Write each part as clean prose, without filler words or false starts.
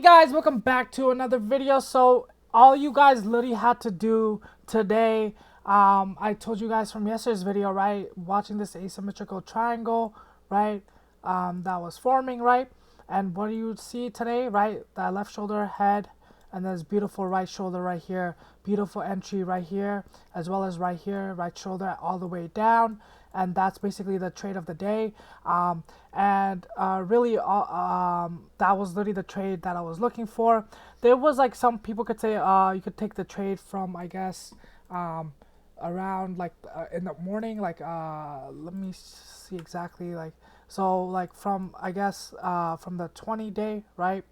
Guys, welcome back to another video. So all you guys literally had to do today, I told you guys from yesterday's video, right, watching this asymmetrical triangle, right, that was forming, right, and what do you see today, right, that left shoulder, head, and this beautiful right shoulder right here, beautiful entry right here, as well as right here, right shoulder all the way down. And that's basically the trade of the day. Really, that was literally the trade that I was looking for. There was like some people could say you could take the trade from, I guess, around like in the morning, like let me see exactly, like, so like from, I guess, from the 20-day, right?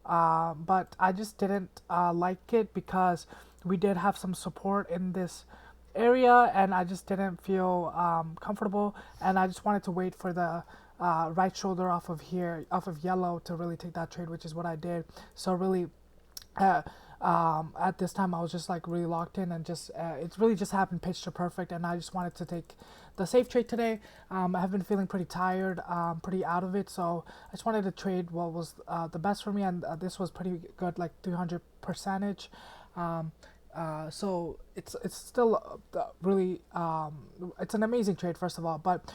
But I just didn't like it because we did have some support in this area, and I just didn't feel comfortable, and I just wanted to wait for the right shoulder off of here, off of yellow, to really take that trade, which is what I did. So really, uh, at this time I was just like really locked in, and just it's really just happened pitch to perfect, and I just wanted to take the safe trade today. I have been feeling pretty tired, pretty out of it, so I just wanted to trade what was the best for me, and this was pretty good, like 300 percentage. So it's still really it's an amazing trade, first of all, but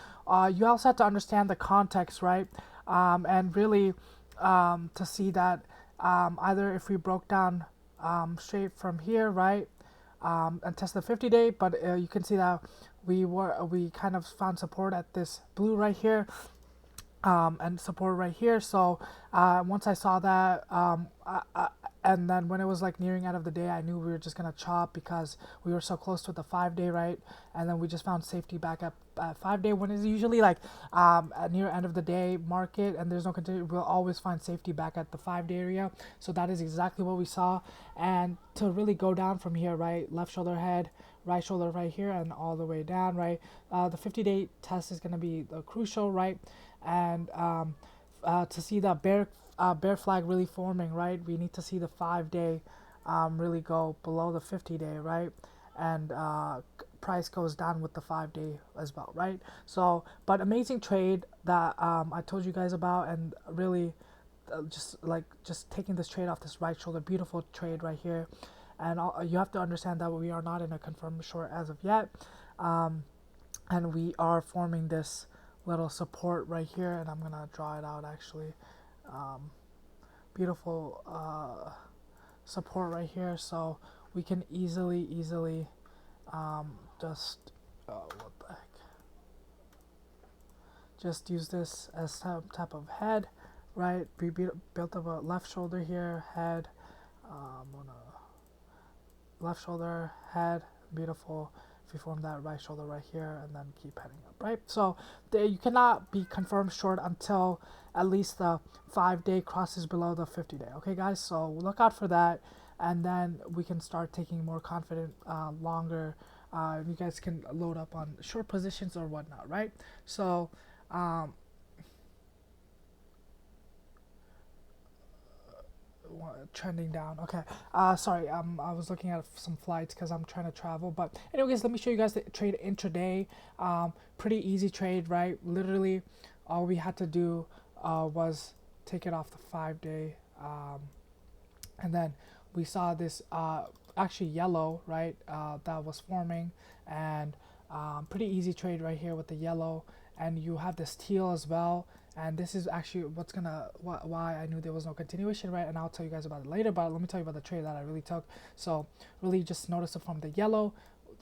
you also have to understand the context, right? And really to see that either if we broke down straight from here, right, and test the 50-day, but you can see that we kind of found support at this blue right here, and support right here. So once I saw that, and then when it was like nearing end of the day, I knew we were just gonna chop because we were so close to the 5-day, right? And then we just found safety back up at 5-day. When it's usually like at near end of the day market and there's no continue, we'll always find safety back at the 5-day area. So that is exactly what we saw. And to really go down from here, right, left shoulder, head, right shoulder right here, and all the way down, right, the 50-day test is gonna be crucial, right? And to see that bear flag really forming, right, we need to see the 5-day really go below the 50-day, right, and price goes down with the 5-day as well, right? So, but amazing trade that I told you guys about, and really just taking this trade off this right shoulder, beautiful trade right here. And you have to understand that we are not in a confirmed short as of yet, and we are forming this little support right here, and I'm gonna draw it out actually. Beautiful support right here, so we can easily just what the heck, just use this as some type of head, right? We built up a left shoulder here, head, left shoulder, head, beautiful. If you form that right shoulder right here, and then keep heading up, right? So you cannot be confirmed short until at least the 5-day crosses below the 50-day. Okay, guys, so look out for that, and then we can start taking more confident, longer. You guys can load up on short positions or whatnot, right? So trending down. Okay, sorry, I was looking at some flights because I'm trying to travel. But anyways, let me show you guys the trade intraday. Pretty easy trade, right? Literally all we had to do was take it off the 5-day, and then we saw this actually yellow, right, that was forming, and pretty easy trade right here with the yellow. And you have this teal as well, and this is actually what's gonna why I knew there was no continuation, right? And I'll tell you guys about it later, but let me tell you about the trade that I really took. So really just notice it from the yellow,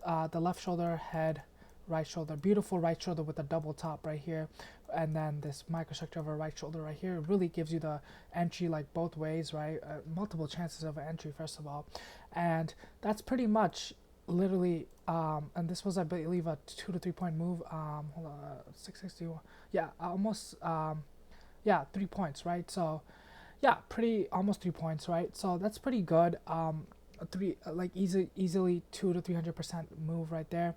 the left shoulder, head, right shoulder, beautiful right shoulder with a double top right here, and then this microstructure of a right shoulder right here really gives you the entry like both ways, right? Multiple chances of entry, first of all. And that's pretty much literally, and this was, I believe, a 2 to 3 point move. Hold on, 661, yeah, almost, yeah, 3 points, right? So yeah, pretty almost 3 points, right? So that's pretty good. Three, like easily 2 to 300% move right there.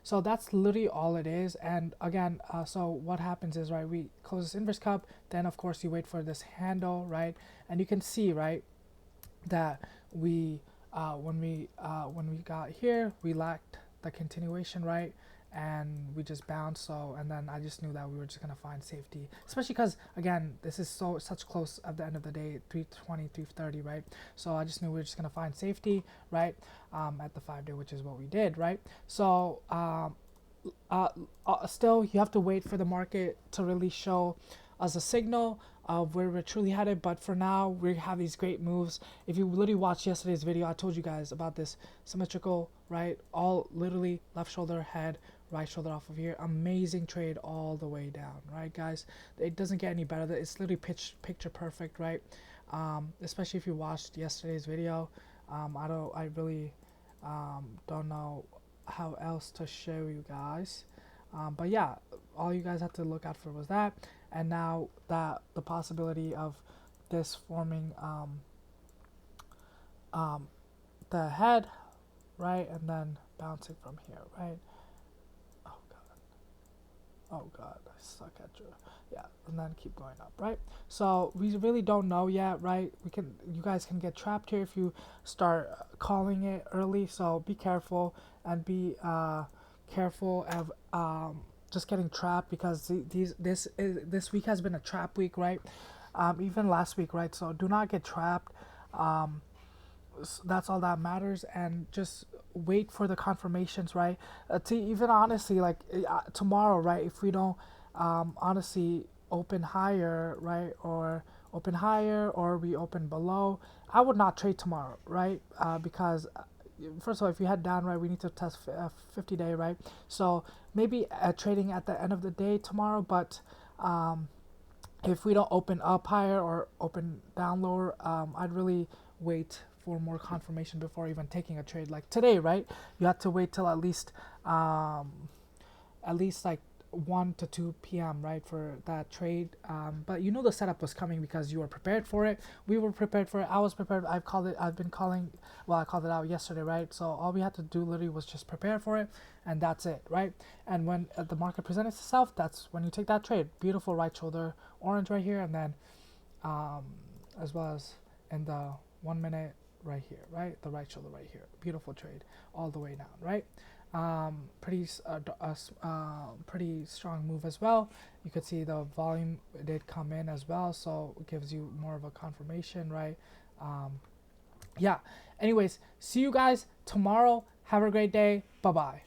So that's literally all it is. And again, so what happens is, right, we close this inverse cup, then of course you wait for this handle, right? And you can see, right, that we when we got here, we lacked the continuation, right? and we just bounced. So, and then I just knew that we were just gonna find safety, especially because again, this is such close at the end of the day, 320, 330, right? So I just knew we were just gonna find safety, right? At the 5 day, which is what we did, right? So still, you have to wait for the market to really show us a signal of where we're truly headed. But for now, we have these great moves. If you literally watched yesterday's video, I told you guys about this symmetrical, right? All literally left shoulder, head, right shoulder off of here. Amazing trade all the way down, right, guys? It doesn't get any better. It's literally picture perfect, right? Especially if you watched yesterday's video. I really don't know how else to show you guys. But yeah, all you guys have to look out for was that. And now that the possibility of this forming the head, right, and then bouncing from here, right? Oh god, oh god, I suck at you. Yeah, and then keep going up, right? So we really don't know yet, right? You guys can get trapped here if you start calling it early. So be careful and be careful of just getting trapped, because this week has been a trap week, right? Even last week, right? So do not get trapped. That's all that matters, and just wait for the confirmations, right? To even honestly, like tomorrow, right? If we don't honestly open higher, right, or open higher, or we open below, I would not trade tomorrow, right? Because first of all, if you head down, right, we need to test 50 day, right? So maybe trading at the end of the day tomorrow, but if we don't open up higher or open down lower, I'd really wait for more confirmation before even taking a trade. Like today, right, you have to wait till at least like 1 to 2 p.m. right, for that trade. But you know the setup was coming because you were prepared for it. We were prepared for it. I was prepared. I called it out yesterday, right? So all we had to do literally was just prepare for it, and that's it, right? And when the market presents itself, that's when you take that trade. Beautiful right shoulder orange right here, and then as well as in the 1 minute right here, right? The right shoulder right here. Beautiful trade all the way down, right? Pretty strong move as well. You could see the volume did come in as well, so it gives you more of a confirmation, right? Yeah. Anyways, see you guys tomorrow. Have a great day. Bye bye.